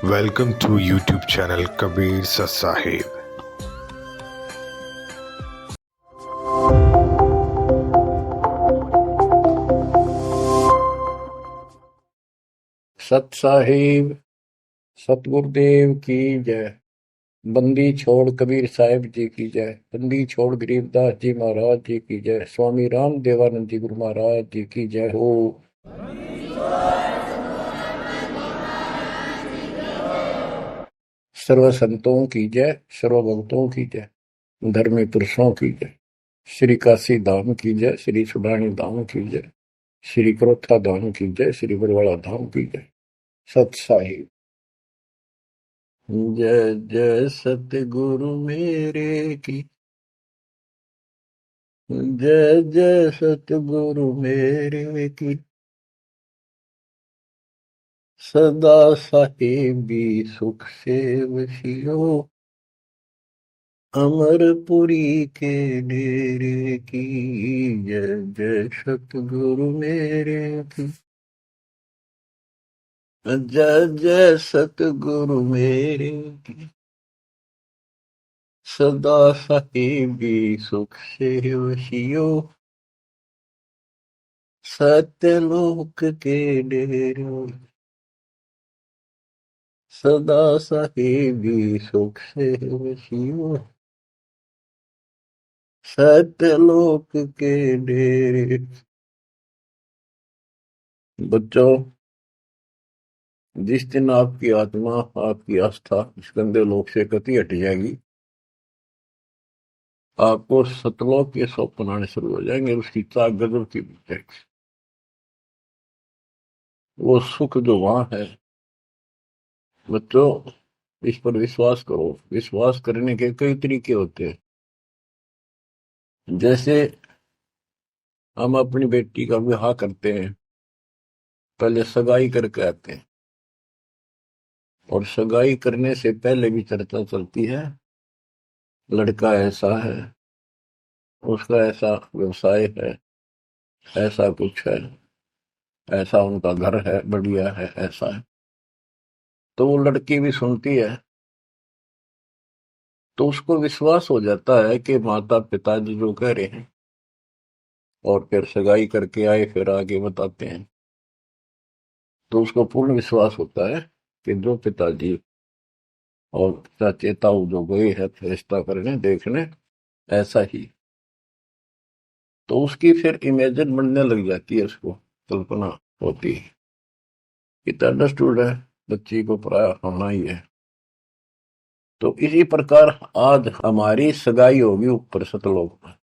Welcome to YouTube channel Kabir Sahib. सत साहिब सतगुरुदेव की जय। बंदी छोड़ कबीर साहिब जी की जय। बंदी छोड़ गरीबदास जी महाराज जी की जय। स्वामी राम देवानंद जी गुरु महाराज जी की जय हो। सर्व संतों की जय, सर्व भक्तों की जय, धर्मी पुरुषों की जय। श्री काशी धाम की जय, श्री सुडानी धाम की जय, श्री क्रोथा धाम की जय, श्री बरवाड़ा धाम की जय। सत साहिब। जय जय सतगुरु मेरे की जय जय सतगुरु मेरे की। सदा साहिबी सुख से वशियो, अमरपुरी के डेरे की। जय जय सतगुरु मेरे की। जय जय सतगुरु मेरे की। सदा साहिबी सुख से वशियो, सत्यलोक के डेरे। सदा साहिबी सुख से वशियो, सत्यलोक के डेरे। बच्चों, जिस दिन आपकी आत्मा, आपकी आस्था इस गंदे लोक से कति हट जाएगी, आपको सतलोक के स्वप्न आने शुरू हो जाएंगे। उसकी चाक गजब की मिल जाएगी। वो सुख जो वहां है, बच्चों, इस पर विश्वास करो। विश्वास करने के कई तरीके होते हैं। जैसे हम अपनी बेटी का विवाह करते हैं, पहले सगाई करके आते हैं, और सगाई करने से पहले भी चर्चा चलती है। लड़का ऐसा है, उसका ऐसा व्यवसाय है, ऐसा कुछ है, ऐसा उनका घर है, बढ़िया है, ऐसा है। तो वो लड़की भी सुनती है, तो उसको विश्वास हो जाता है कि माता पिताजी जो कह रहे हैं, और फिर सगाई करके आए, फिर आगे बताते हैं, तो उसको पूर्ण विश्वास होता है कि जो पिताजी और चाचे ताऊ जो गए हैं रिश्ता करने देखने, ऐसा ही। तो उसकी फिर इमेजिन बनने लग जाती है, उसको कल्पना होती है कि अंडरस्टूड है, बच्ची को पराया होना ही है। तो इसी प्रकार आज हमारी सगाई होगी ऊपर सतलोक में।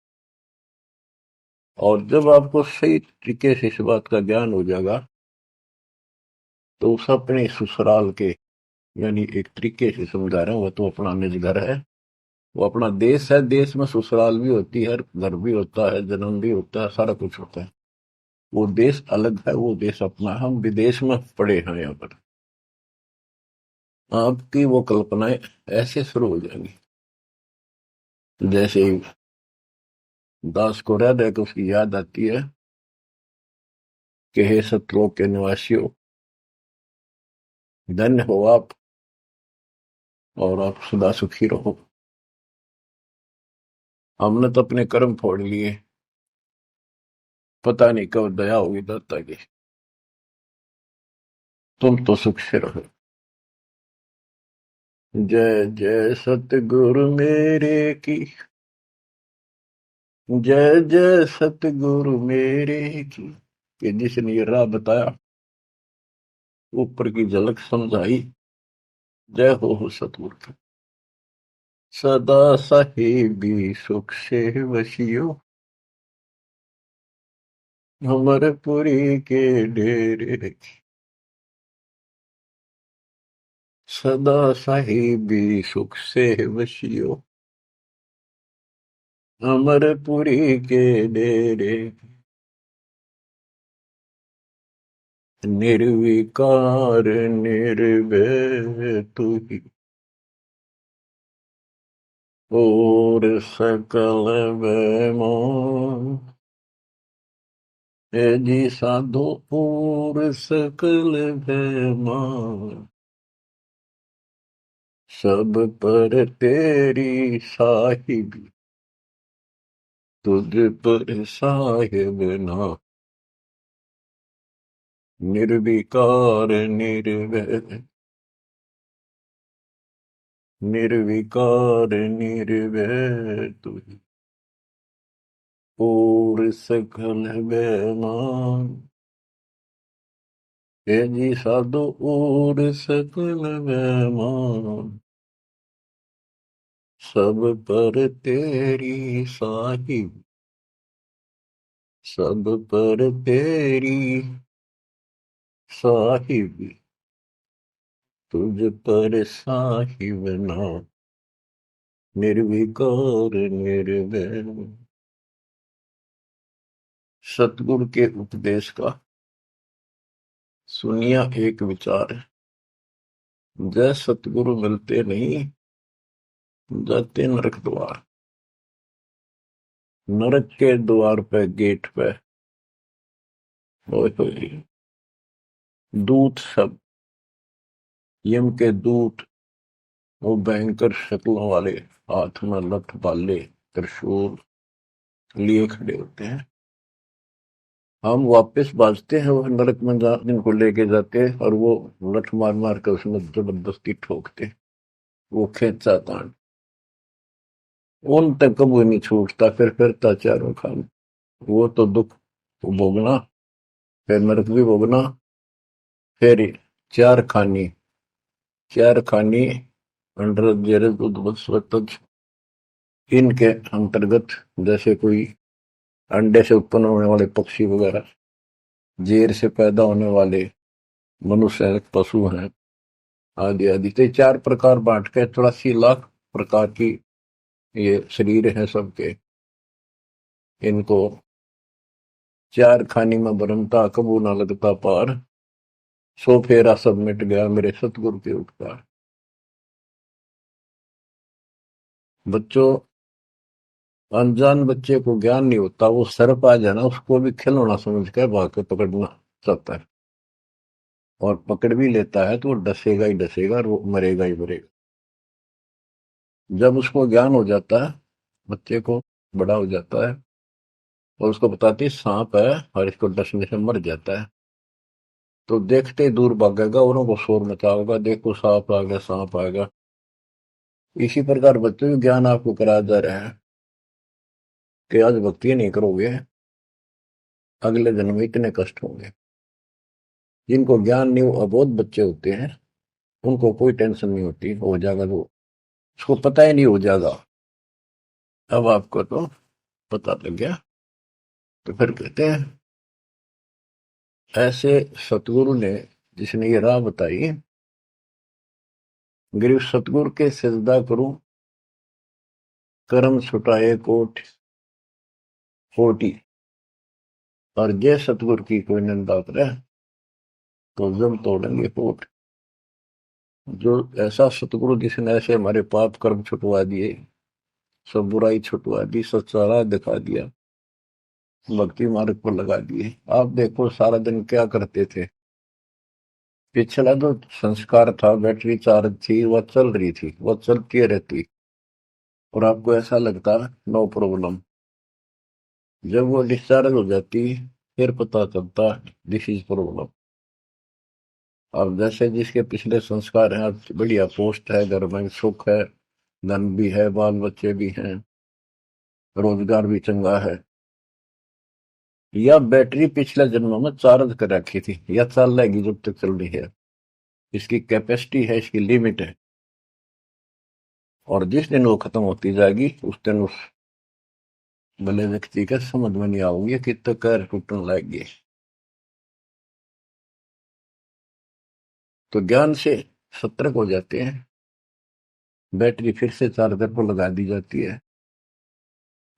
और जब आपको सही तरीके से इस बात का ज्ञान हो जाएगा, तो उस अपने ससुराल के, यानी एक तरीके से समझा रहा हूं, वह तो अपना निज घर है, वो अपना देश है। देश में ससुराल भी होती है, घर भी होता है, जन्म भी होता है, सारा कुछ होता है। वो देश अलग है, वो देश अपना है। हम विदेश में पड़े हैं। यहाँ पर आपकी वो कल्पनाएं ऐसे शुरू हो जाएंगी, जैसे ही दास को हृदय को उसकी याद आती है कि हे सतलोक के निवासियों, धन्य हो आप, और आप सदा सुखी रहो। हमने तो अपने कर्म फोड़ लिए, पता नहीं कब दया होगी दाता की। तुम तो सुख से रहो। जय जय सतगुरु मेरे की। जय जय सतगुरु मेरे की। कि जिसने ये राह बताया, ऊपर की झलक समझाई। जय हो सतगुरु की। सदा साहिबी सुख से वसियो, अमरपुरी के डेरे की। सदा साहिबी सुख से वसियो, अमरपुरी के डेरे। निर्विकार निर्भय तू ही, और सकल बेमान। हे जी साधो और सकल बेमान। सब पर तेरी साहिबी, तुझ पर साहिब ना, निर्विकार निर्भय, निर्विकार निर्भय तुझ, और सकल बेमान। हे जी साधो और सकल बेमान, सब पर तेरी साहिब, सब पर तेरी साहिब, तुझ पर साहिब ना, निर्विकार निर्भय। सतगुरु के उपदेश का सुनिया एक विचार है, जय सतगुरु मिलते नहीं, जाते नरक द्वार। नरक के द्वार पे, गेट पे, ओए होए, दूत सब, यम के दूत, वो भयंकर शक्लों वाले, हाथ में लठ भाले त्रिशूल लिए खड़े होते हैं। हम वापस बाजते हैं, वो नरक में जिनको लेके जाते हैं, और वो लठ मार मार कर उसमें जबरदस्ती ठोकते, वो खेचा तांड, उन तक कभी नहीं छूटता, फिर फिरता चारों खान। वो तो दुख भोगना, फिर नरक भी भोगना, फिर चार खानी, चार खानी अंडर जेरद उद्वत्सवतज, इनके अंतर्गत, जैसे कोई अंडे से उत्पन्न होने वाले पक्षी वगैरह, जेर से पैदा होने वाले मनुष्य हैं, पशु हैं, आदि आदि, तो ये चार प्रकार बांट के 84 लाख प्रकार की ये शरीर हैं सबके। इनको चार खानी में बरनता, कबू ना लगता पार, सो फेरा सब मिट गया मेरे सतगुरु के उपकार। बच्चों, अनजान बच्चे को ज्ञान नहीं होता, वो सर्प आ जाए ना, उसको भी खिलौना समझ के भाग के पकड़ना चाहता है, और पकड़ भी लेता है तो वो डसेगा ही डसेगा, और वो मरेगा ही मरेगा। जब उसको ज्ञान हो जाता है, बच्चे को, बड़ा हो जाता है, और उसको बताती सांप है और इसको डसने से मर जाता है, तो देखते ही दूर भागेगा, औरों को शोर मचाएगा, देखो सांप आ गया, सांप आ गया। इसी प्रकार बच्चों को ज्ञान आपको कराया जा रहा है कि आज भक्ति नहीं करोगे, अगले जन्म में इतने कष्ट होंगे। जिनको ज्ञान नहीं, वो अबोध बच्चे होते हैं, उनको कोई टेंशन नहीं होती, हो जाएगा, तो उसको पता ही नहीं हो जाएगा। अब आपको तो पता लग गया, तो फिर कहते हैं, ऐसे सतगुरु ने, जिसने ये राह बताई, गिरु सतगुरु के सिजदा करूं, कर्म छुटाए कोट कोटि, और जय सतगुरु की कोई निंदा करे, तो जम तोड़ेंगे कोट। जो ऐसा सतगुरु जिसने ऐसे हमारे पाप कर्म छुटवा दिए, सब बुराई छुटवा दी, सच्चा राह दिखा दिया, भक्ति मार्ग पर लगा दिए। आप देखो सारा दिन क्या करते थे, पिछला जो संस्कार था, बैटरी चार्ज थी, वह चल रही थी, वह चलती रहती, और आपको ऐसा लगता नो प्रॉब्लम। जब वो डिस्चार्ज हो जाती, फिर पता चलता दिस इज प्रॉब्लम। अब जैसे जिसके पिछले संस्कार हैं, आज बढ़िया पोस्ट है, घर में सुख है, धन भी है, बाल बच्चे भी हैं, रोजगार भी चंगा है, या बैटरी पिछले जन्मों में चार्ज कर रखी थी, या चल रहेगी जब तक चल रही है, इसकी कैपेसिटी है, इसकी लिमिट है, और जिस दिन वो खत्म होती जाएगी, उस दिन उस भले व्यक्ति का समझ में नहीं आओगे कि तो कैर टूटने लगेगी। तो ज्ञान से सतर्क हो जाते हैं, बैटरी फिर से चार्जर पर लगा दी जाती है,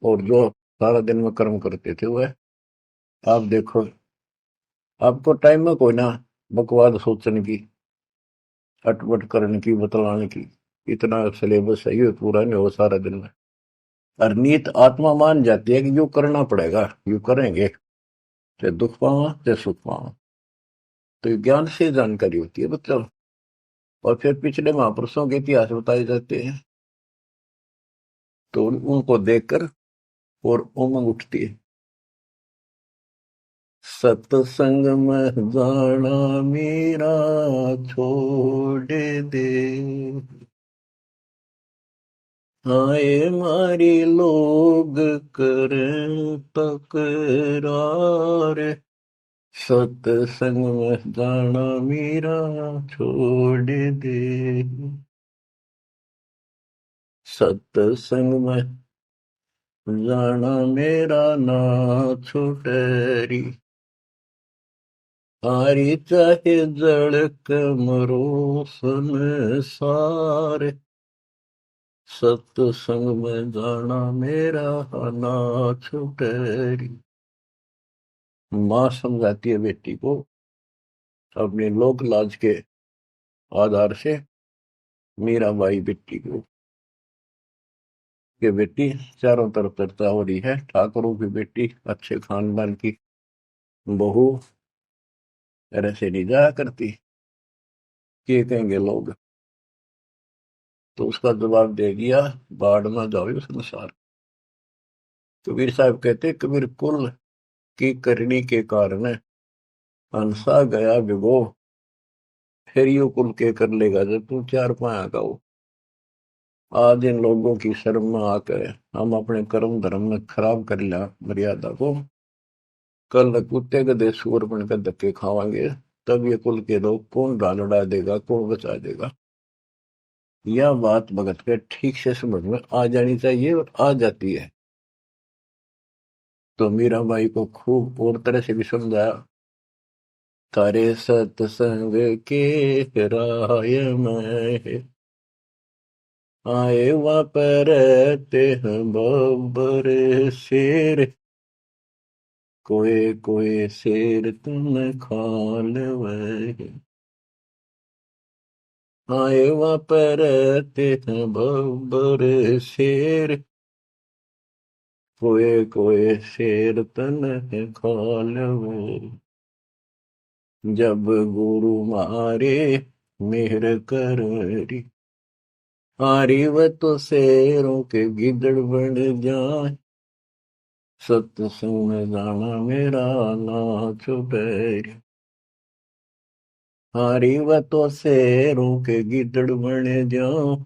और जो सारा दिन में कर्म करते थे वह, आप देखो, आपको टाइम में कोई ना बकवाद सोचने की, अटपट करने की, बतलाने की, इतना सिलेबस है, ये पूरा नहीं हो सारा दिन में। और नीत आत्मा मान जाती है कि यो करना पड़ेगा, यो करेंगे, चाहे दुख पावा चाहे सुख पावा। तो ये ज्ञान से जानकारी होती है बच्चों। और फिर पिछले महापुरुषों के इतिहास बताए जाते हैं, तो उनको देखकर और उमंग उठती है। सत्संग में जाना मेरा छोड़ दे, आए मारी लोग करें तकरार, सत्संग में जाना मेरा छोड़ दे, सत्संग में जाना मेरा ना छुटरी, हारी चाहे जड़क मरो संसार, सत्संग में जाना मेरा ना छुटरी। माँ समझाती है बेटी को अपने लोक लाज के आधार से, मीराबाई बेटी को, कि बेटी चारों तरफ चर्चा हो रही है, ठाकुरों की बेटी, अच्छे खानदान की बहू ऐसे नहीं जाया करती, क्या कहेंगे लोग। तो उसका जवाब दे दिया, बाढ़ में जाओ ये संसार। कबीर साहब कहते, कबीर कुल की करनी के कारण हंसा गया विगो, फिर यू कुल के कर लेगा जब तू चार पाया का हो। आज इन लोगों की शर्म में आकर हम अपने कर्म धर्म में खराब कर लिया मर्यादा को, कल कुत्ते गधे सूअर बनकर धक्के खावांगे, तब ये कुल के लोग कौन डालड़ा देगा, कौन बचा देगा। यह बात भगत के ठीक से समझ में आ जानी चाहिए, और आ जाती है। तो मीराबाई को खूब और तरह से भी समझाया, तारे सत्संग के राय में आए वहाँ पर रहते हैं बब्बर शेर, कोई कोई शेर तुम खाल वह, आए वहाँ पर रहते हैं बब्बर शेर, कोई कोई शेर तन खाल वह, जब गुरु मारे मेहर करी, हारी व तो शेरों के गिदड़ बन जाए, सत्संग में जाना मेरा ना छुपैरी, हारी व तो शेरों के गिदड़ बन जाओ,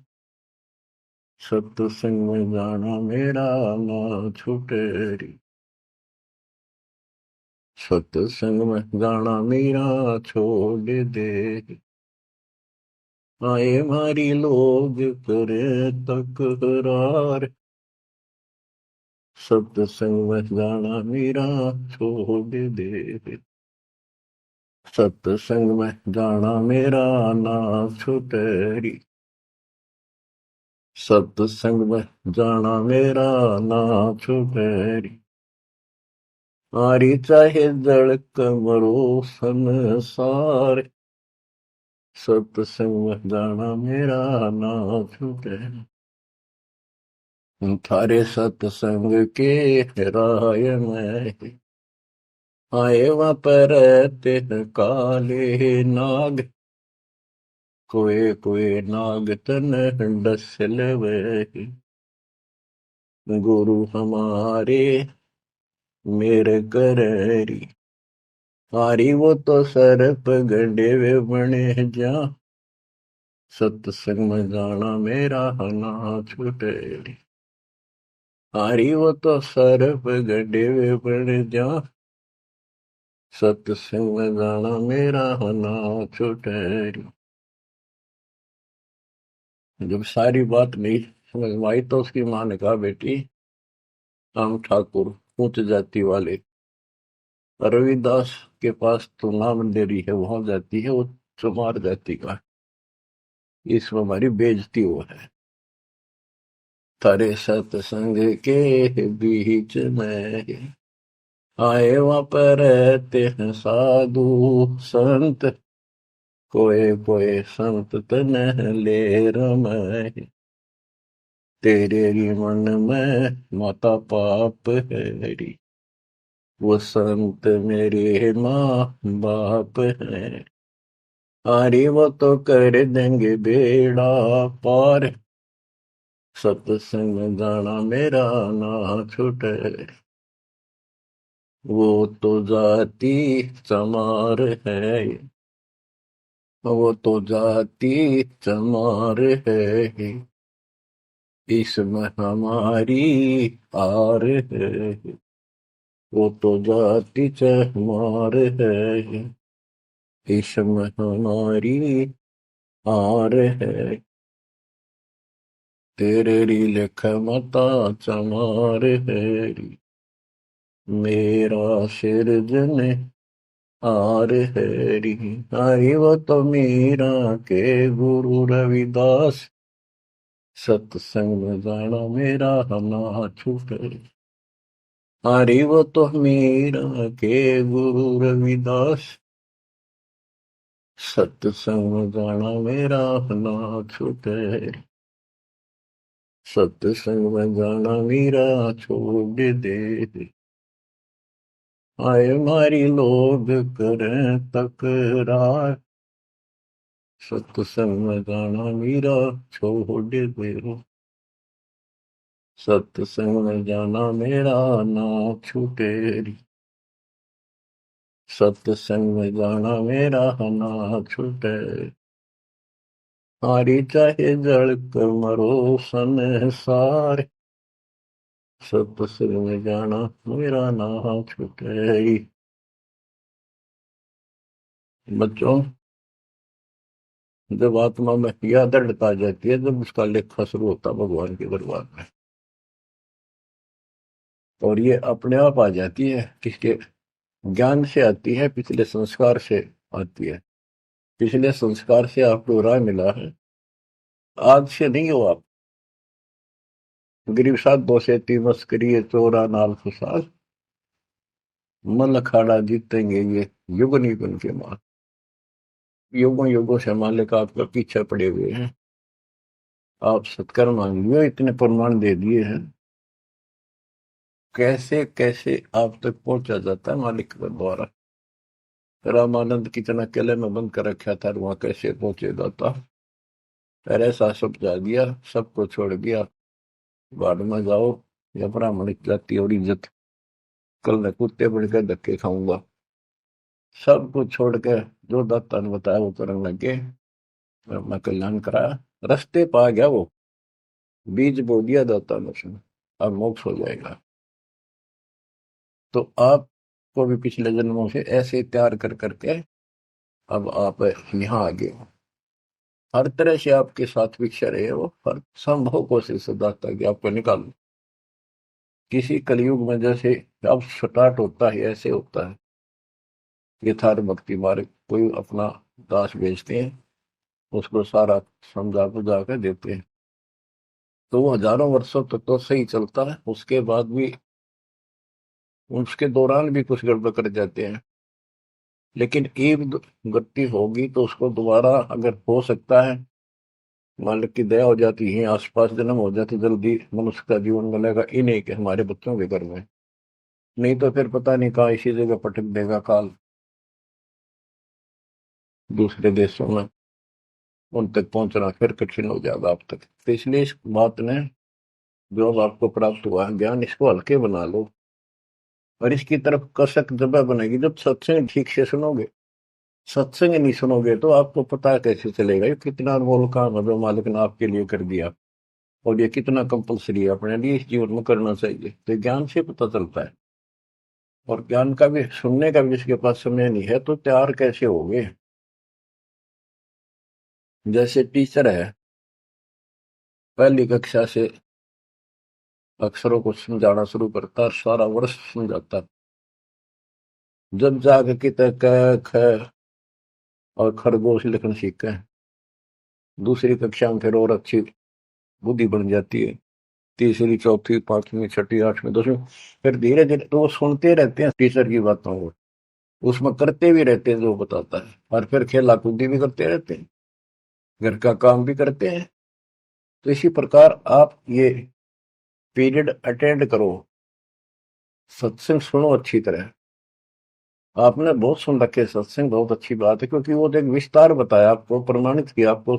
सत्संग में जाना मेरा ना छुटेरी, सत्संग में जाना मेरा छोड़ दे, आए मारी लोग करे तकरार, सत्संग में जाना मेरा छोड़ दे, सत्संग में जाना मेरा ना छुटेरी, सत्संग में जाना मेरा ना छुटेरी, हारी चाहे जड़क मरो संसार, सत्संग में जाना मेरा ना छुटेरी, थारे सत्संग के राय में आए वहाँ पर रहते काले नाग, कोई कोई नाग तन डसल वे, गुरु हमारे मेरे करेरी, हारी वो तो सर्प गंडे वे बने जा, सत्संग में जाना मेरा ना छुटेरी, हारी वो तो सर्प गंडे वे बने जा, सत्संग में जाना मेरा ना छुटेरी। जब सारी बात नहीं समझ में आई तो उसकी माँ ने कहा, बेटी हम ठाकुर ऊंच जाति वाले, रविदास के पास तो नाम दे रही है, वहां जाती है वो चमार जाति का, इसमें हमारी बेइज्जती हो है। थारे सत्संग के बीच में आए वहाँ पर रहते हैं साधु संत, कोई कोई संत तन ले रमय, तेरे ही मन में माता पाप है, वो संत मेरे माँ बाप है, अरे वो तो कर देंगे बेड़ा पार, सत्संग जाना मेरा ना छूटे। वो तो जाति चमार है, वो तो जाति चमार है, इसमें हमारी हार है। वो तो जाति चमार है, इसमें हमारी हार है। तेरे री लिख मता चमार है, मेरा सिरजन हार है री। हरि वो तो मीरा के गुरु रविदास, सत्संग में जाना मेरा ना छूटे। हरि वो तो मीरा के गुरु रविदास, सत्संग में जाना मेरा ना छूटे। सत्संग में जाना मेरा छोड़ दे, आए मारी लोग करें तकरार, सत्संग में जाना मेरा छोड़ दे। सत्संग में जाना मेरा ना छूटे, सत्संग में जाना मेरा ना छूटे। हारी चाहे जड़ कर मरो संसार, सत्संग में जाना मेरा ना छूटे। बच्चों, जब आत्मा में यह दृढ़ता आ जाती है, जब उसका लेखा शुरू होता है भगवान के दरबार में, और ये अपने आप आ जाती है, किसके ज्ञान से आती है, पिछले संस्कार से आती है। पिछले संस्कार से आपको राह मिला है, आज से नहीं हो आप। गरीब साथ दो से तीन मस्करी चोरा नाल खुशाल, मन अखाड़ा जीतेंगे ये युग निगुन के माल। युगों युगों से मालिक आपका पीछे पड़े हुए हैं, आप सत्कर्म मांगिए, इतने प्रमाण दे दिए हैं। कैसे कैसे आप तक पहुंचा जाता है मालिक के द्वारा। रामानंद की तरह किले में बंद कर रखा था, वहां कैसे पहुंचे जाता। फिर ऐसा समझा दिया, सबको छोड़ दिया, बाद में जाओ, या ब्राह्मण जाति और इज्जत, कल मैं कुत्ते बन के धक्के खाऊंगा। सब कुछ छोड़ के जो दाता ने बताया वो करने लगे, अपना कल्याण कराया, रास्ते पा गया वो, बीज बो दिया दाता ने उसने, अब मोक्ष हो जाएगा। तो आपको भी पिछले जन्मों से ऐसे तैयार कर करके अब आप यहाँ आ गए। हर तरह से आपके साथ विकसा रहे वो, हर संभव कोशिश से दाता कि आपको निकालो। किसी कलयुग में जैसे अब स्टार्ट होता है ऐसे होता है। यथार्थ भक्ति मार्ग, कोई अपना दास बेचते हैं, उसको सारा समझा बुझा कर देते हैं, तो वो हजारों वर्षों तक तो सही चलता है, उसके बाद भी, उसके दौरान भी कुछ गड़बड़ कर जाते हैं। लेकिन एक गलती होगी तो उसको दोबारा अगर हो सकता है, मालिक की दया हो जाती है, आसपास जन्म हो जाती, जल्दी मनुष्य का जीवन मिलेगा, ही नहीं कि हमारे बच्चों के घर में। नहीं तो फिर पता नहीं कहाँ इसी जगह पटक देगा काल, दूसरे देशों में उन तक पहुंचना फिर कठिन हो जाएगा आप तक। तो इसलिए इस बात ने, जो अब आपको प्राप्त हुआ है ज्ञान, इसको हल्के बना लो, और इसकी तरफ कसक जब बनेगी जब सत्संग ठीक से सुनोगे। सत्संग नहीं सुनोगे तो आपको पता कैसे चलेगा ये कितना अनमोल काम है जो मालिक ने आपके लिए कर दिया, और ये कितना कंपलसरी है अपने लिए इस जीवन में करना चाहिए। तो ज्ञान से पता चलता है, और ज्ञान का भी सुनने का भी जिसके पास समय नहीं है तो तैयार कैसे होगे। जैसे टीचर है, पहली कक्षा से अक्षरों को समझाना शुरू करता है, सारा वर्ष समझाता, जब जाके कितने क ख और खरगोश लिखना सीखते हैं, दूसरी कक्षा में फिर और अच्छी बुद्धि बन जाती है, तीसरी चौथी पांचवी छठी आठवीं दसवीं, फिर धीरे धीरे तो वो सुनते रहते हैं टीचर की बातों को, उसमें करते भी रहते हैं जो बताता है, और फिर खेला कूदी भी करते रहते हैं, घर का काम भी करते हैं। तो इसी प्रकार आप ये पीरियड अटेंड करो, सत्संग सुनो अच्छी तरह, आपने बहुत सुन रखे सत्संग, बहुत अच्छी बात है, क्योंकि वो तो एक विस्तार बताया आपको, प्रमाणित किया आपको,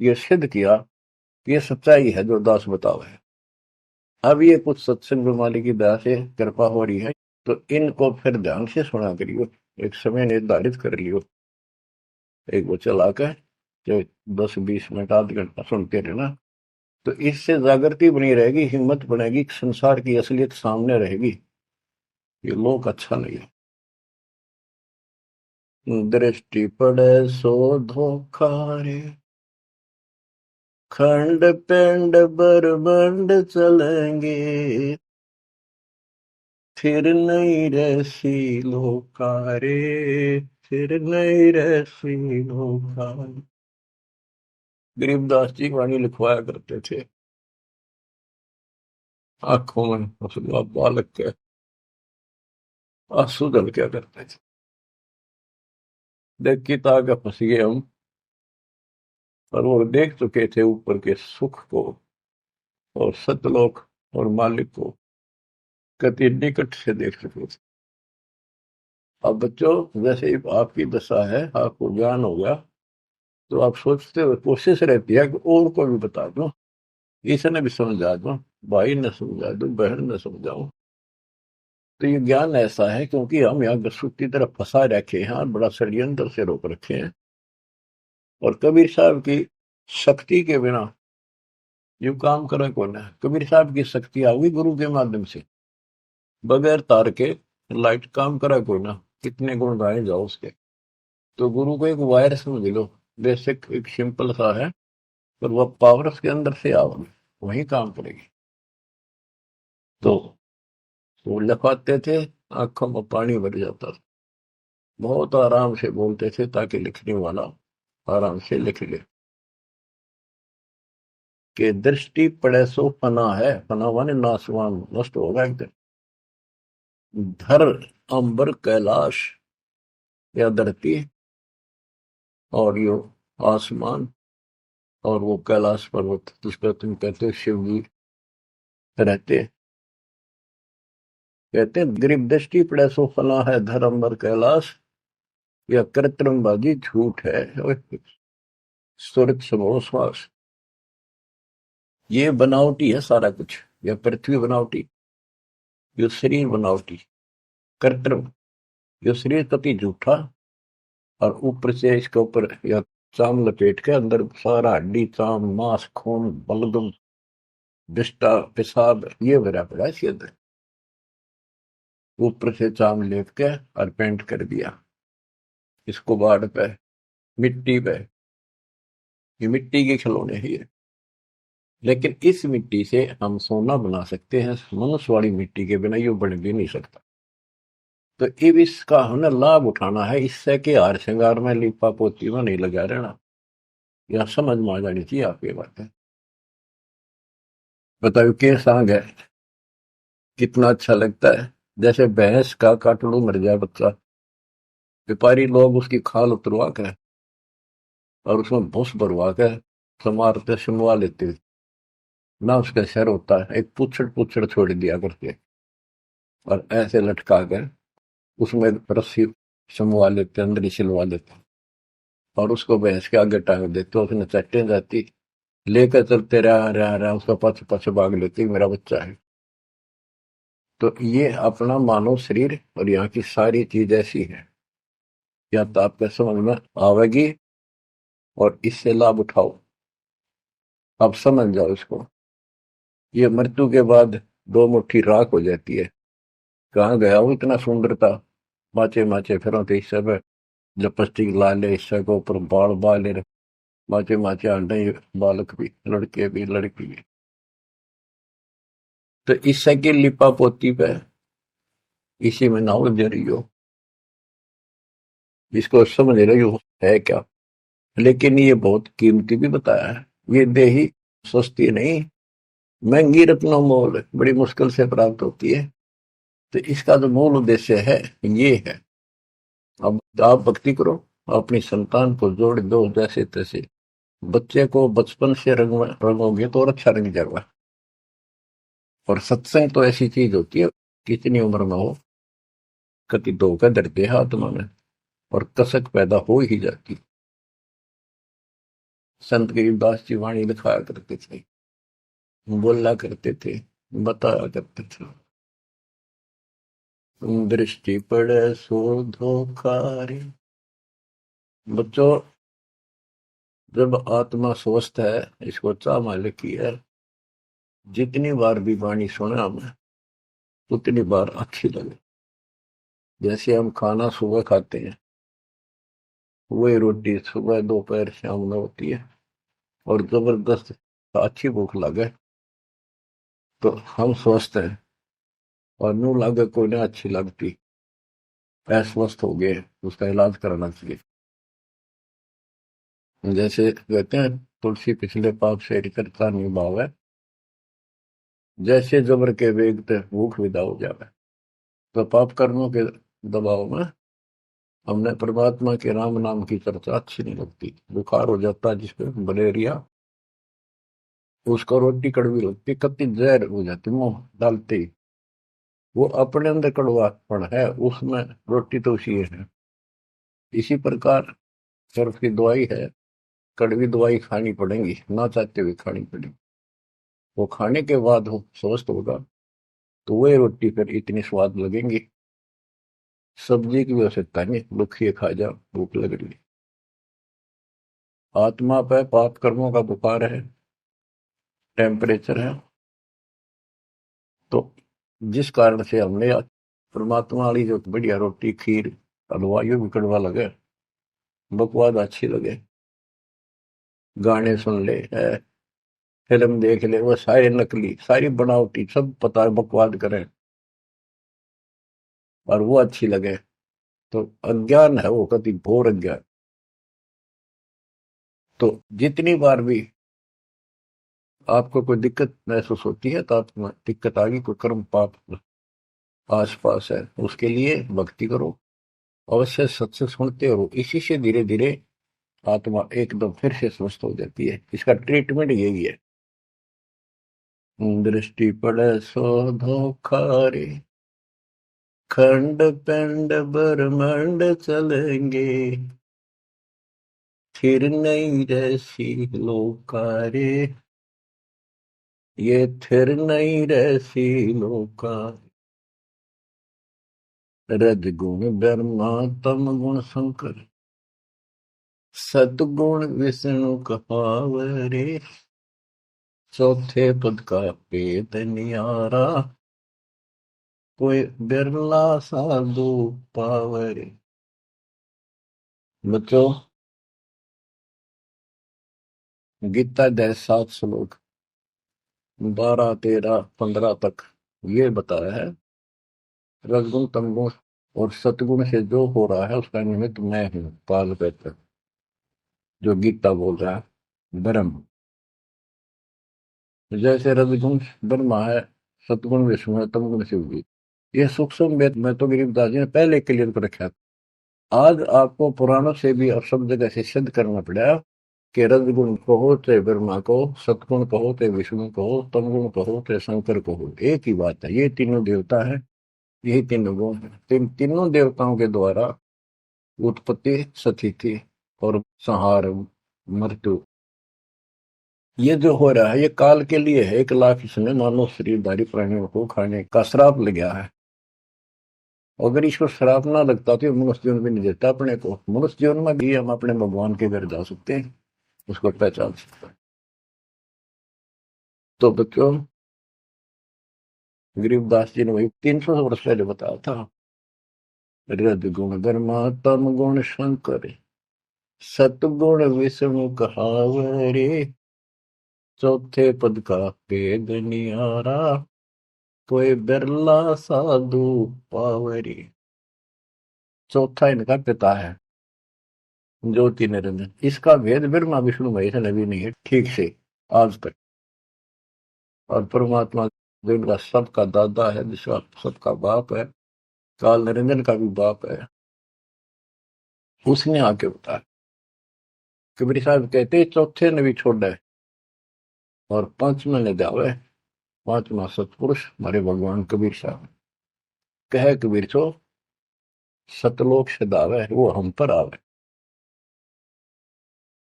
ये सिद्ध किया कि ये सच्चाई है जो दास बताओ है। अब ये कुछ सत्संग मालिक की दया से कृपा हो रही है, तो इनको फिर ध्यान से सुना करियो, एक समय निर्धारित कर लियो, एक वो चला कर जो 10-20 मिनट आध घंटा सुनते रहना, तो इससे जागृति बनी रहेगी, हिम्मत बनेगी, संसार की असलियत सामने रहेगी, ये लोक अच्छा नहीं है। दृष्टि पड़े सो धोखा रे, खंड पिंड बरबंड चलेंगे, फिर नहीं रहसी लोका रे, फिर नहीं रहसी लोका। गरीबदास जी वाणी लिखवाया करते थे, आंखों में उस बालक के आंसू दल क्या करते थे। देख की ताक फंस गए हम, पर वो देख चुके थे ऊपर के सुख को और सतलोक और मालिक को कति निकट से देख चुके थे। अब बच्चों, जैसे ही आपकी दशा है, आपको ज्ञान हो गया, तो आप सोचते हो, कोशिश रहती है कि और को भी बता दूं, इसने भी समझा दूं, भाई ने समझा दूं, बहन ने समझाऊं। तो ये ज्ञान ऐसा है क्योंकि हम यहाँ गसूट की तरफ फंसा रखे हैं और बड़ा षड्यंत्र से रोक रखे हैं, और कबीर साहब की शक्ति के बिना यू काम करे कौन है। कबीर साहब की शक्ति आओगी गुरु के माध्यम से, बगैर तार के लाइट काम करा कोई ना, कितने गुण गाए जाओ उसके। तो गुरु को एक वायर समझ लो, बेसिक एक सिंपल सा है, पर वह पावर उसके अंदर से आओगे, वही काम करेगी। तो वो लिखवाते थे, आंखों में पानी भर जाता था, बहुत आराम से बोलते थे ताकि लिखने वाला आराम से लिख ले। कि दृष्टि पड़े सो फना है, फना माने नासवान, नष्ट होगा एक दिन। धर अंबर कैलाश, या धरती और यो आसमान, और वो कैलाश पर्वत जिसका तुम कहते हो शिव जी रहते, कहते हैं गरीब दृष्टि पड़े सो फना है, धर अंबर कैलाश, या कृत्रिमबाजी झूठ है, सुरत समो श्वास। ये बनावटी है सारा कुछ, या पृथ्वी बनावटी, यो शरीर बनावटी, कृत्रिम, यो शरीर कति झूठा, और ऊपर से इसके ऊपर या चाम लपेट के अंदर सारा हड्डी चाम मांस खून बलगम विष्टा पेशाब ये भरा पड़ा है इसके अंदर, ऊपर से चाम लेप के और पेंट कर दिया इसको बाढ़ पे, मिट्टी पे, ये मिट्टी के खिलौने ही है। लेकिन इस मिट्टी से हम सोना बना सकते हैं, मनुष्य वाली मिट्टी के बिना ये बन भी नहीं सकता। तो अब इसका हमें लाभ उठाना है, इससे कि हार श्रृंगार में लिपा पोती में नहीं लगा रहना, यह समझ में आ जानी चाहिए आपकी बात है। बताओ के सांग है, कितना अच्छा लगता है, जैसे भैंस का काटड़ू मर जाए बच्चा, व्यापारी लोग उसकी खाल उतरवा के और उसमें भूस भरवा के समारते सुनवा लेते, ना उसका सर होता है, एक पुछड़ पुछड़ छोड़ दिया करके और ऐसे लटका कर उसमें रस्सी समवा लेते, अंदर ही सिलवा लेते, और उसको भैंस के आगे टांग देते, उसने चट्टे जाती, लेकर चलते रहा उसका पछ पछ भाग लेती, मेरा बच्चा है। तो ये अपना मानव शरीर और यहाँ की सारी चीज ऐसी है, या तो आपके समझ में आवेगी और इससे लाभ उठाओ, आप समझ जाओ इसको। ये मृत्यु के बाद दो मुट्ठी राख हो जाती है, कहाँ गया वो इतना सुंदर था, माचे माचे फिर थे हिस्से पे, लिपस्टिक ला ले हिस्से के ऊपर, बाल बाल माचे माचे आंडे, बालक भी, लड़के भी, लड़की भी। तो इससे की लिपा पोती पे इसी में ना उलझ रही हो, इसको समझ रही हो है क्या। लेकिन ये बहुत कीमती भी बताया है, ये देही सस्ती नहीं, महंगी रत्नों मोल, बड़ी मुश्किल से प्राप्त होती है। तो इसका जो मूल उद्देश्य है ये है, अब आप भक्ति करो, अपनी संतान को जोड़ दो जैसे तैसे, बच्चे को बचपन से रंगोगे तो और अच्छा रंग जाएगा। और सत्संग तो ऐसी चीज होती है, कितनी उम्र में हो, कति धोखा धरते हैं आत्मा में और कसक पैदा हो ही जाती। संत गरीबदास जी वाणी लिखाया करते थे, बोला करते थे, बताया करते थे। दृष्टि पड़े सो धोखा रे। बच्चों, जब आत्मा स्वस्थ है, इसको चाह मालिक की है, जितनी बार भी वाणी सुने हमें उतनी बार अच्छी लगे। जैसे हम खाना सुबह खाते हैं, वही रोटी सुबह दोपहर शाम में होती है, और जबरदस्त अच्छी भूख लगे तो हम स्वस्थ हैं, और नू लगे कोई ना अच्छी लगती, अस्वस्थ हो गए, उसका इलाज कराना चाहिए। जैसे कहते हैं, तुलसी पिछले पाप से करता निभाव है, जैसे जबर के वेग ते भूख विदा हो जावे। तो पाप कर्मों के दबाव में हमने परमात्मा के राम नाम की चर्चा अच्छी नहीं लगती। बुखार हो जाता है जिसपे मलेरिया, उसको रोटी कड़वी लगती, कति जहर हो जाती मुंह डालते ही। वो अपने अंदर कड़वापन है, उसमें रोटी तो उसी है। इसी प्रकार सर्फ की दवाई है, कड़वी दवाई खानी पड़ेगी, ना चाहते हुए खानी पड़ेगी। वो खाने के बाद वो स्वस्थ होगा तो वही रोटी फिर इतनी स्वाद लगेंगी। सब्जी की भी आवश्यकता नहीं, लुखिए खा जा, भूख लग रही। आत्मा पे पाप कर्मों का बुखार है, टेम्परेचर है, तो जिस कारण से हमने परमात्मा वाली जो बढ़िया रोटी खीर हलवा यूं भी कड़वा लगे, बकवाद अच्छी लगे, गाने सुन ले, फिल्म देख ले, वो सारे नकली, सारी बनावटी, सब पता है बकवाद करें और वो अच्छी लगे, तो अज्ञान है, वो कति घोर अज्ञान। तो जितनी बार भी आपको कोई दिक्कत महसूस होती है, तो आप दिक्कत आ गई, कोई कर्म पाप आस पास है, उसके लिए भक्ति करो, अवश्य सत्संग सुनते रहो। इसी से धीरे धीरे आत्मा एकदम फिर से स्वस्थ हो जाती है। इसका ट्रीटमेंट यही है। दृष्टि पड़े सो धोखा रे, खंड पिंड ब्रह्मांड चलेंगे, फिर नहीं रहसी लोकारे, ये थिर नहीं रहसी लोका। रजगुण ब्रह्मा तम गुण शंकर, सतगुण विष्णु कहावरे, चौथे पद का पेद नियारा, कोई बिरला साधु पावरे। बच्चों, गीता अध्याय 7 श्लोक 12, 13, 15 तक ये बताया है, रजगुण तमगुण और सतगुण से जो हो रहा है उसका निमित्त मैं हूं, काल कहकर, जो गीता बोल रहा है ब्रह्म। जैसे रजगुण ब्रह्मा है, सतगुण विष्णु है, तमगुण शिव जी। ये सूक्ष्म वेद में तो गरीबदास जी ने पहले क्लियर कर रखा था। आज आपको पुराणों से भी अब सब जगह से सिद्ध करना पड़ा कि रजगुण कहो चाहे ब्रह्मा कहो, सतगुण कहो चाहे विष्णु कहो, तमगुण कहो चाहे शंकर कहो, एक ही बात है। ये तीनों देवता है, यही तीनों गुण है। तीनों देवताओं के द्वारा उत्पत्ति, स्थिति और संहार, मृत्यु, ये जो हो रहा है ये काल के लिए है। 1 लाख इसने मानव शरीरधारी प्राणियों को खाने का श्राप लग गया है। अगर इसको श्राप ना लगता तो मनुष्य जीवन भी नहीं देता अपने को। मनुष्य जीवन में भी हम अपने भगवान के घर जा सकते हैं, उसको पहचान सकते हैं। तो बच्चों, गरीबदास जी ने वही 300 वर्ष पहले बताया था, रज गुण धर्मा तम गुण शंकर, सतगुण विष्णु कहावरे, चौथे पद का भेद निहारा, कोई बिरला साधु पावरी। चौथा इनका पिता है, ज्योति निरंजन। इसका भेद ब्रह्मा विष्णु महेश ने भी नहीं है ठीक से आज तक। और परमात्मा जो इनका सबका दादा है, जिसका सबका बाप है, काल निरंजन का भी बाप है, उसने आके बताया। कबीर साहब कहते चौथे ने भी छोड़ा है और पांचवें ने जावे। पांचवा सतपुरुष हमारे भगवान कबीर साहब। कहे कबीर सो सतलोक से दावे वो हम पर आवे।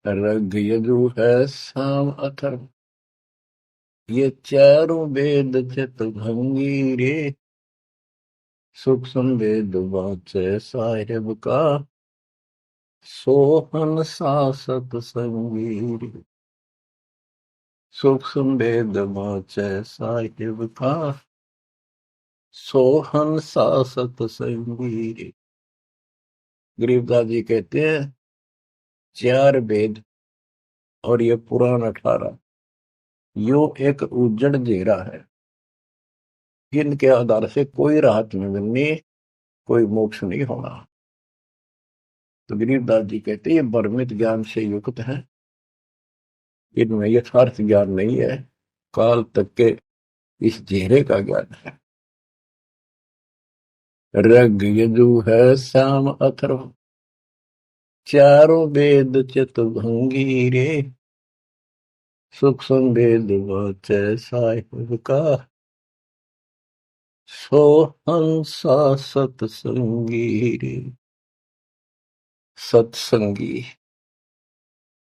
रग यजु है साम अथर्व, ये चारों वेद चित भंगी रे। सुख संवेद वाचे साहिब का, सोहन सासत संगी रे। सुख संवेद वाचे साहिब का, सोहन सासत संगी रे। गरीबदास जी कहते हैं चार वेद और ये पुराण 18 यो एक उज्जड़ घेरा है। इनके आधार से कोई राहत नहीं मिलनी, कोई मोक्ष नहीं होना। तो गरीबदास जी कहते हैं ये भ्रमित ज्ञान से युक्त है, इनमें यथार्थ ज्ञान नहीं है, काल तक के इस घेरे का ज्ञान है। रग यजु है साम अथर्व, चारों वेद चित भंगी रे। सुख संवेद वाचे साहिब का, सोहंसा सत्संगी रे। सत्संगी,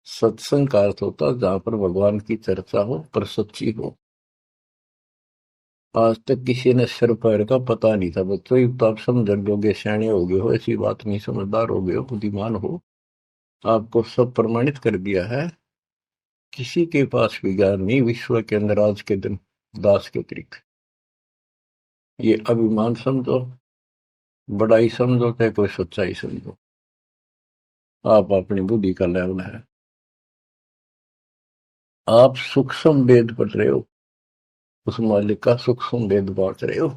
सत्संग का अर्थ होता जहां पर भगवान की चर्चा हो पर सच्ची हो। आज तक किसी ने सिर पैर का पता नहीं था बच्चों, तो आप समझ लोगे, सियाने हो गए हो, ऐसी बात नहीं, समझदार हो गए हो, बुद्धिमान हो, आपको सब प्रमाणित कर दिया है। किसी के पास भी ज्ञान नहीं विश्व के अंदर आज के दिन दास के अतिरिक्त। ये अभिमान समझो, बड़ाई समझो, चाहे कोई सच्चाई समझो, आप अपनी बुद्धि का लेवल है। आप सूक्ष्म वेद पढ़ रहे हो, उस मालिक का सूक्ष्म वेद बांट रहे हो,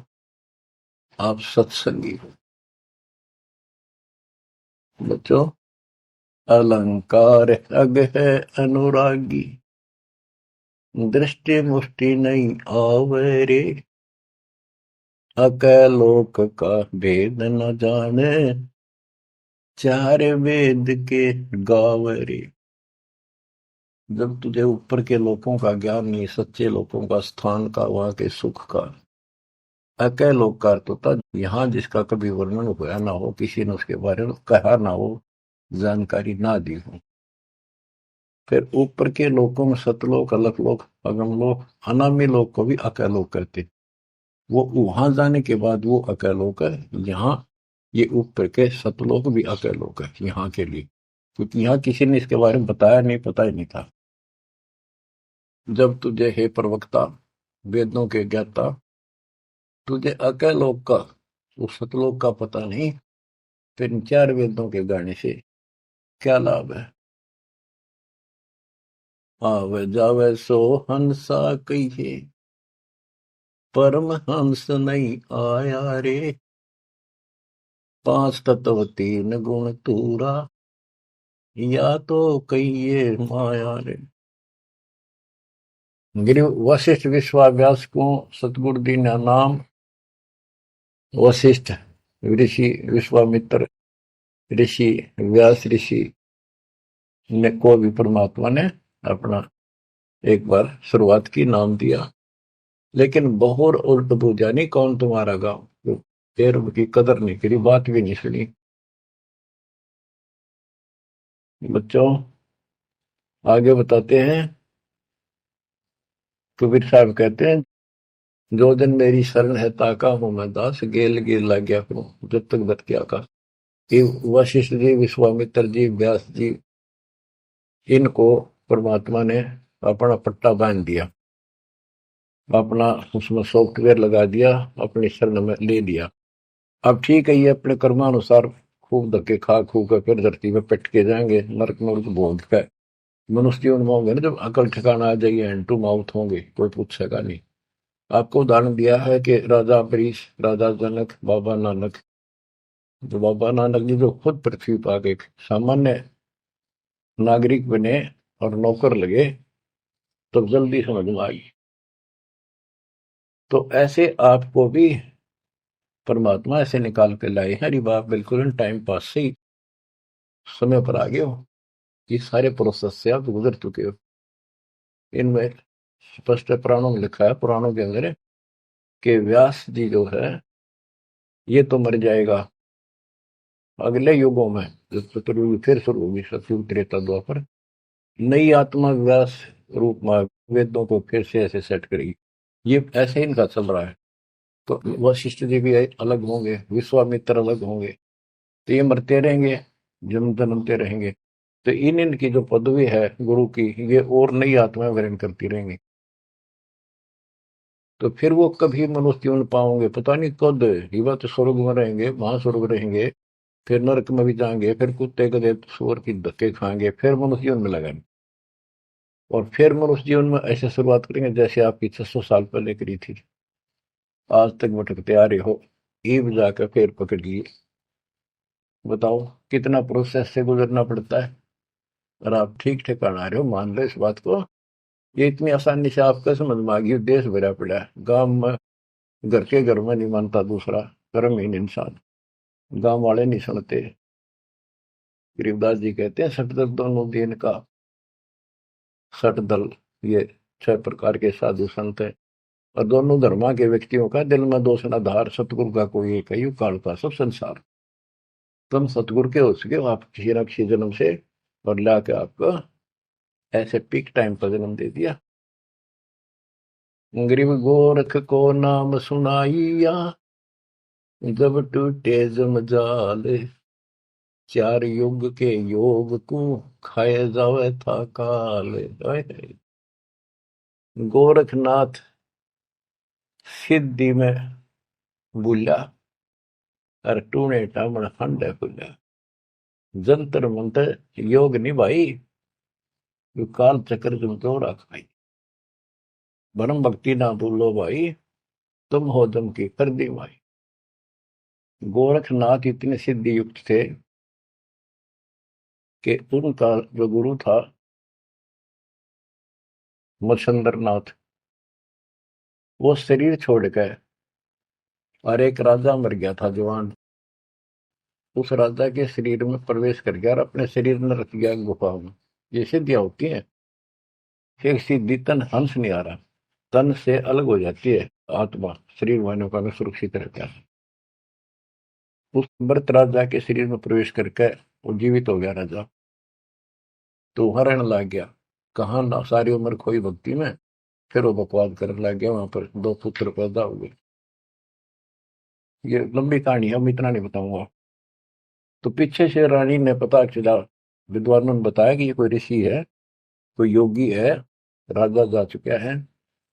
आप सत्संगी हो। बच्चों, अलंकार अग है अनुरागी, दृष्टि मुष्टि नहीं आवे रे। अकलोक का भेद न जाने, चार वेद के गावे रे। जब तुझे ऊपर के लोगों का ज्ञान नहीं, सच्चे लोगों का, स्थान का, वहां के सुख का, अकलोक का अर्थ होता यहाँ जिसका कभी वर्णन हुआ ना हो, किसी ने उसके बारे में कहा ना हो, जानकारी ना दी हो। फिर ऊपर के लोकों में सतलोक, अलग लोक, अगम लोक, अनामी लोक को भी अकलोक कहते। वो वहां जाने के बाद वो अकलोक है। यहाँ ये ऊपर के सतलोक भी अकलोक है यहाँ के लिए, क्योंकि यहाँ किसी ने इसके बारे में बताया नहीं, पता ही नहीं था। जब तुझे हे प्रवक्ता, वेदों के ज्ञाता, तुझे अकलोक का, उस सतलोक का पता नहीं, फिर चार वेदों के गाने से क्या लाभ है। आवे जावे सो हंसा कहिए, परम हंस नहीं आया रे। पांच तत्व तीन गुण तूरा, या तो कहिए माया रे। गिरि वशिष्ठ विश्वाव्यास को सतगुरु दीना नाम। वशिष्ठ ऋषि, विश्वामित्र ऋषि, व्यास ऋषि ने को भी परमात्मा ने अपना एक बार शुरुआत की, नाम दिया। लेकिन बहुत उल्ट बुझा नहीं, कौन तुम्हारा गांव, पैर की कदर नहीं करी, बात भी नहीं सुनी। बच्चों, आगे बताते हैं। कबीर साहब कहते हैं, जो दिन मेरी शरण है ताका हूं मैं दास, गेल गेल लग गया करूं जब तक दत क्या का। वशिष्ठ जी, विश्वामित्र जी, व्यास जी, इनको परमात्मा ने अपना पट्टा बांध दिया, अपना उसमें सॉफ्टवेयर लगा दिया, अपनी शरण में ले लिया। अब ठीक है, ये अपने कर्मानुसार खूब धक्के खा खू कर फिर धरती में पिट के जाएंगे, नरक नरक भोग कर मनुष्य जीवन में होंगे ना, जब अकल ठिकाना आ जाइए, हैंड टू माउथ होंगे, कोई पूछेगा नहीं। आपको उदाहरण दिया है कि राजा अम्बरीश, राजा जनक, बाबा नानक। जो बाबा नानक जी जो खुद पृथ्वी पर आ गए, सामान्य नागरिक बने और नौकर लगे, तो जल्दी समझ में आई। तो ऐसे आपको भी परमात्मा ऐसे निकाल के लाए हैं। अरे बाप, बिल्कुल टाइम पास से ही समय पर आ गए हो, ये सारे प्रोसेस से आप गुजर चुके हो। इनमें स्पष्ट पुराणों में लिखा है, पुराणों के अंदर, कि व्यास जी जो है ये तो मर जाएगा, अगले युगों में जब चतुर्युग फिर शुरू होगी, सतयुग त्रेता द्वापर, नई आत्मा व्यास रूप में वेदों को फिर से ऐसे सेट करेगी। ये ऐसे ही इनका चल रहा है। तो वशिष्ठ जी भी अलग होंगे, विश्वामित्र अलग होंगे, तो ये मरते रहेंगे, जन्म जन्मते रहेंगे। तो इनकी जो पदवी है गुरु की, ये और नई आत्माएं ग्रहण करती रहेंगी। तो फिर वो कभी मनुष्य जीवन पाओगे पता नहीं कद। ये बात स्वर्ग में रहेंगे, महास्वर्ग रहेंगे, फिर नरक में भी जाएंगे, फिर कुत्ते गधे सूअर की धक्के खाएंगे, फिर मनुष्य जीवन में लगाएंगे। और फिर मनुष्य जीवन में ऐसे शुरुआत करेंगे जैसे आपकी 600 साल पहले करी थी, आज तक भटकते आ रहे हो, ईब जाकर फिर पकड़ लिए। बताओ कितना प्रोसेस से गुजरना पड़ता है। और आप ठीक ठिकाना रहे हो, मान लो इस बात को। ये इतनी आसानी से आपका समझ में आ गई। देश भरा पड़ा है, गांव में घर के घर में नहीं मानता दूसरा, कर्महीन इंसान, गांव वाले नहीं सुनते। गरीबदास जी कहते हैं सठदल दोनों दिन का, सठदल ये 6 प्रकार के साधु संत है, और दोनों धर्मा के व्यक्तियों का दिल में दोष न धार, सतगुरु का कोई एक ही, काल का सब संसार। तुम सतगुरु के हो सके हो आप किसी न किसी जन्म से, और ला के आपको ऐसे पीक टाइम पर जन्म दे दिया। गरीब गोरख को नाम सुनाइया, जब टूटे जमजाल, 4 युग के योग को खाए जावे था काल। गोरखनाथ सिद्धि में बुला, और टूणे टामण हंडे खुला। जंतर मंतर योग नहीं भाई, यो काल चक्र तुम तो रखाई। ब्रह्म भक्ति ना भूलो भाई, तुम हो दम की कर दी भाई। गोरखनाथ इतने सिद्धि युक्त थे कि उनका जो गुरु था मत्स्येंद्रनाथ, वो शरीर छोड़ गए, और एक राजा मर गया था जवान, उस राजा के शरीर में प्रवेश कर गया और अपने शरीर में रख गया गुफा में। ये सिद्धियां होती हैं। एक सीधी तन हंस नहीं आ रहा, तन से अलग हो जाती है आत्मा, शरीर वालों का सुरक्षित रहता है। उस मृत राजा के शरीर में प्रवेश करके वो जीवित हो गया राजा। तो हरण लग गया, कहाँ ना सारी उम्र खोई भक्ति में, फिर वो बकवास करने लग गया। वहां पर 2 पुत्र पैदा हुए। ये लंबी कहानी है, मैं इतना नहीं बताऊंगा। तो पीछे से रानी ने पता चला, विद्वानों ने बताया कि ये कोई ऋषि है, कोई योगी है, राजा जा चुका है,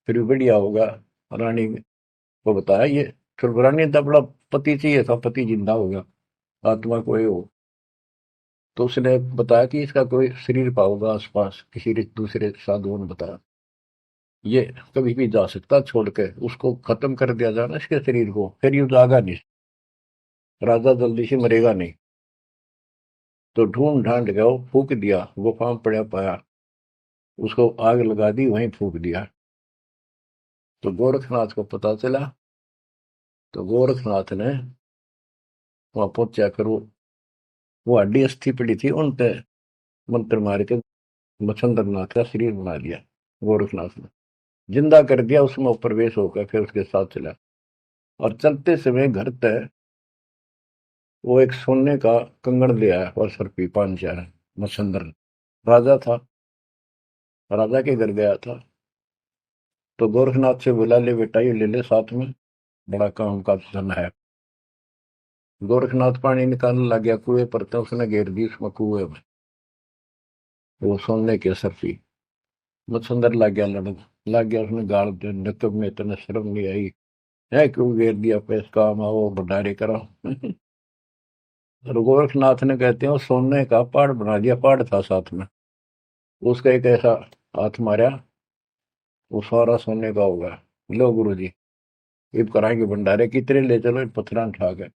फिर भी बढ़िया होगा। रानी को बताया ये, फिर रानी ने बड़ा पति चाहिए था, पति जिंदा हो गया, आत्मा कोई हो। तो उसने बताया कि इसका कोई शरीर पाओगा आसपास, किसी दूसरे साधुओं ने बताया ये कभी भी जा सकता, छोड़ के उसको खत्म कर दिया जाना इसके शरीर को, फिर ये जागा नहीं, राजा जल्दी से मरेगा नहीं। तो ढूंढ ढांड गया, फूक दिया, गुफा में पड़ा पाया, उसको आग लगा दी, वहीं फूक दिया। तो गोरखनाथ को पता चला, तो गोरखनाथ ने वहां पहुंचा कर वो हड्डी अस्थि पड़ी थी उन पे मंत्र मार के मच्छंद्रनाथ का शरीर बना दिया। गोरखनाथ ने जिंदा कर दिया, उसमें वो प्रवेश होकर फिर उसके साथ चला। और चलते समय घर तक वो एक सोने का कंगन ले आया और सर पी 5 4। मच्छंद्र राजा था, राजा के घर गया था। तो गोरखनाथ से बोला, ले बेटा ये ले ले साथ में, बड़ा काम का धन है। गोरखनाथ पानी निकालने लग गया कुएं पर, तो उसने घेर दी उसमें कुएं में, वो सोने के असर पी। मच्छंदर लग गया लड़न, लग गया उसने गाल दे, नकब में इतने शर्म नहीं आई है, क्यों घेर दिया, पैस काम आओ भंडारे करो। और गोरखनाथ ने कहते हैं वो सोने का पहाड़ बना दिया, पहाड़ था साथ में, उसका एक ऐसा हाथ मारा, वो सारा सोने का होगा। लो गुरु जी, इब कराएंगे भंडारे, कितने ले चलो, पत्थर उठा के।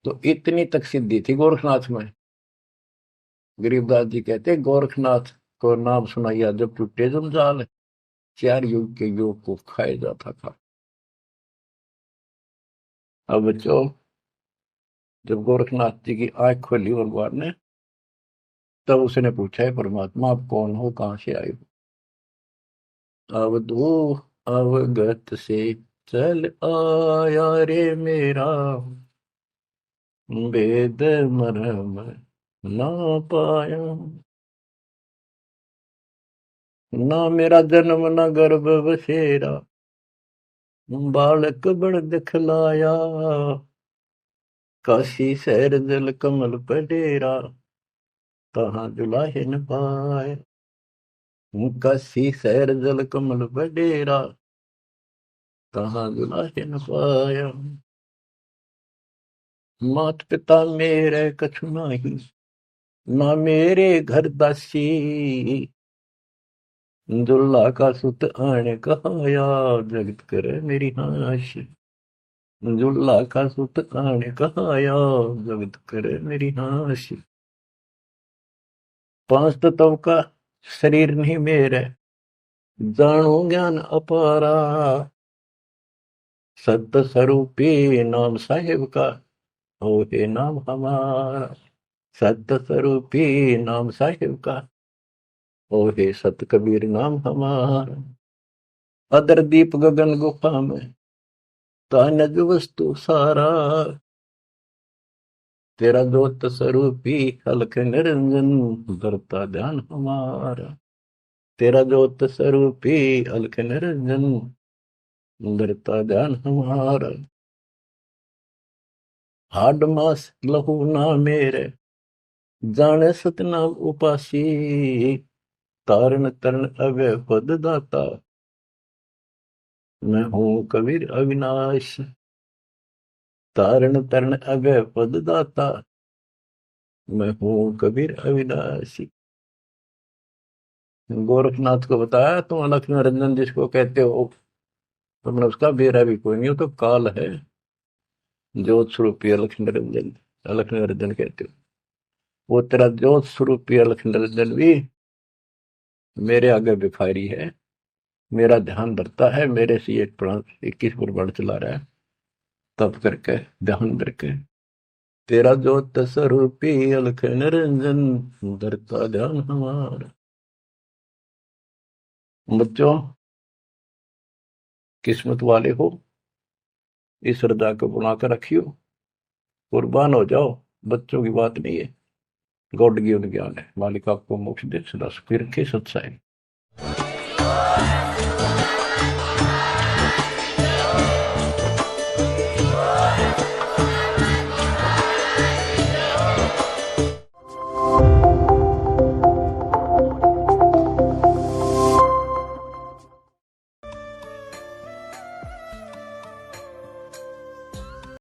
तो इतनी तक सिद्धि थी गोरखनाथ में। गरीबदास जी कहते हैं गोरखनाथ को नाम सुनाइया, जब टूटे जंजाल, 4 युग के योग को खाए जाता था। अब बच्चों, जब गोरखनाथ जी की आंख खोली भगवान ने, तब उसने पूछा है परमात्मा आप कौन हो, कहां से आए हो। अवधू अवगत से चल आया रे मेरा, भेद मरम ना पाया। ना मेरा जन्म न गर्भ बसेरा, बालक बड़ दिखलाया। काशी शहर जल कमल पडेरा, तहाँ जुलाहे न पाया। काशी शहर जल कमल पडेरा, तहाँ जुलाहे न पाया। मात पिता मेरे कछु नाही, ना मेरे घर दासी। दुल्ला का सुत आने कहाया, जगत करे मेरी नाश। दुल्ला का सुत आने कहाया, जगत करे मेरी नाश। पांच तत्व का शरीर नहीं मेरे, जानो ज्ञान अपारा। सत्य स्वरूपी नाम साहिब का, हो हे नाम हमारा। सत्य स्वरूपी नाम साहिब का, ओ हे सत कबीर नाम हमारा। अदर दीप गगन गुफा में, तानज वस्तु सारा। तेरा जोत स्वरूपी हलक निरंजन, धरता ध्यान हमारा। तेरा जोत स्वरूपी अलख निरंजन, धरता ध्यान हमारा। हाड मास लहू ना मेरे, जाने सतनाम उपासी। तारण तरण अवय पद दाता, मैं हूँ कबीर अविनाशी। तारण तरण अवय पद दाता, मैं हूँ कबीर अविनाशी। गोरखनाथ को बताया, तुम अलख निरंजन जिसको कहते हो, तुमने उसका बेरा भी कोई नहीं, हो तो काल है। ज्योत स्वरूपी अलख निरंजन, अलख निरंजन कहते हो। वो तेरा ज्योत स्वरूपी अलख निरंजन भी मेरे आगे भिखारी है। मेरा ध्यान रखता है, मेरे से 21 पुराण चला रहा है, तब करके ध्यान करके। तेरा ज्योत स्वरूपी अलख निरंजन, धरता ध्यान हमारा। बच्चों, किस्मत वाले हो, इस श्रद्धा को बनाकर रखियो, कुर्बान हो जाओ। बच्चों की बात नहीं है, गॉड गिवन ज्ञान है। मालिक आपको मोक्ष दे, सदा सुखी रखे, सत्साई।